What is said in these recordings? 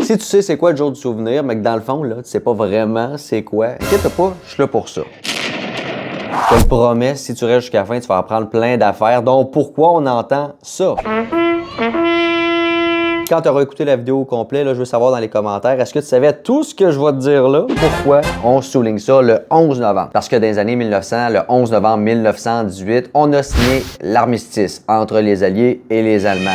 Si tu sais c'est quoi le jour du souvenir, mais que dans le fond, là, tu sais pas vraiment c'est quoi, inquiète pas, je suis là pour ça. Je te le promets, si tu restes jusqu'à la fin, tu vas apprendre plein d'affaires, dont pourquoi on entend ça. Quand tu auras écouté la vidéo au complet, là, je veux savoir dans les commentaires, est-ce que tu savais tout ce que je vais te dire là? Pourquoi on souligne ça le 11 novembre? Parce que dans les années 1900, le 11 novembre 1918, on a signé l'armistice entre les Alliés et les Allemands.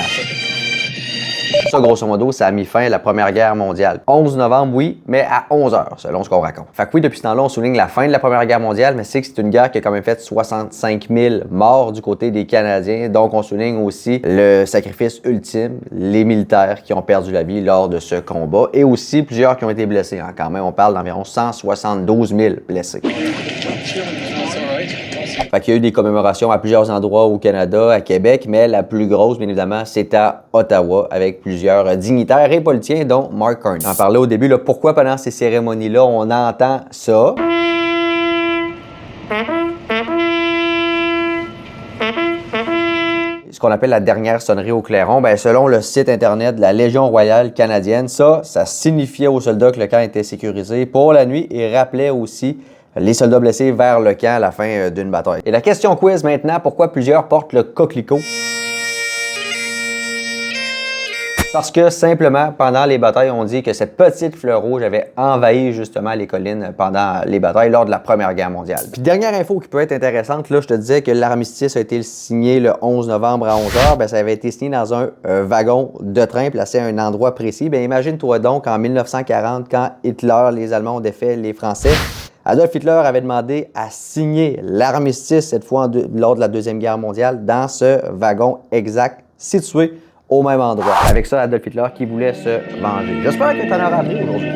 Ça, grosso modo, ça a mis fin à la Première Guerre mondiale. 11 novembre, oui, mais à 11 h, selon ce qu'on raconte. Fait que oui, depuis ce temps-là, on souligne la fin de la Première Guerre mondiale, mais c'est que c'est une guerre qui a quand même fait 65 000 morts du côté des Canadiens. Donc, on souligne aussi le sacrifice ultime, les militaires qui ont perdu la vie lors de ce combat, et aussi plusieurs qui ont été blessés. Hein. Quand même, on parle d'environ 172 000 blessés. Fait qu'il y a eu des commémorations à plusieurs endroits au Canada, à Québec, mais la plus grosse, bien évidemment, c'est à Ottawa, avec plusieurs dignitaires et politiciens, dont Mark Carney. J'en parlais au début, là, pourquoi pendant ces cérémonies-là, on entend ça. Ce qu'on appelle la dernière sonnerie au clairon, bien, selon le site internet de la Légion royale canadienne, ça signifiait aux soldats que le camp était sécurisé pour la nuit et rappelait aussi les soldats blessés vers le camp à la fin d'une bataille. Et la question quiz maintenant, pourquoi plusieurs portent le coquelicot? Parce que simplement, pendant les batailles, on dit que cette petite fleur rouge avait envahi justement les collines pendant les batailles lors de la Première Guerre mondiale. Puis dernière info qui peut être intéressante, là, je te disais que l'armistice a été signé le 11 novembre à 11 h, bien, ça avait été signé dans un wagon de train placé à un endroit précis. Bien, imagine-toi donc en 1940, quand Hitler, les Allemands ont défait les Français, Adolf Hitler avait demandé à signer l'armistice, cette fois lors de la Deuxième Guerre mondiale, dans ce wagon exact situé au même endroit. Avec ça, Adolf Hitler qui voulait se venger. J'espère que tu en auras appris aujourd'hui.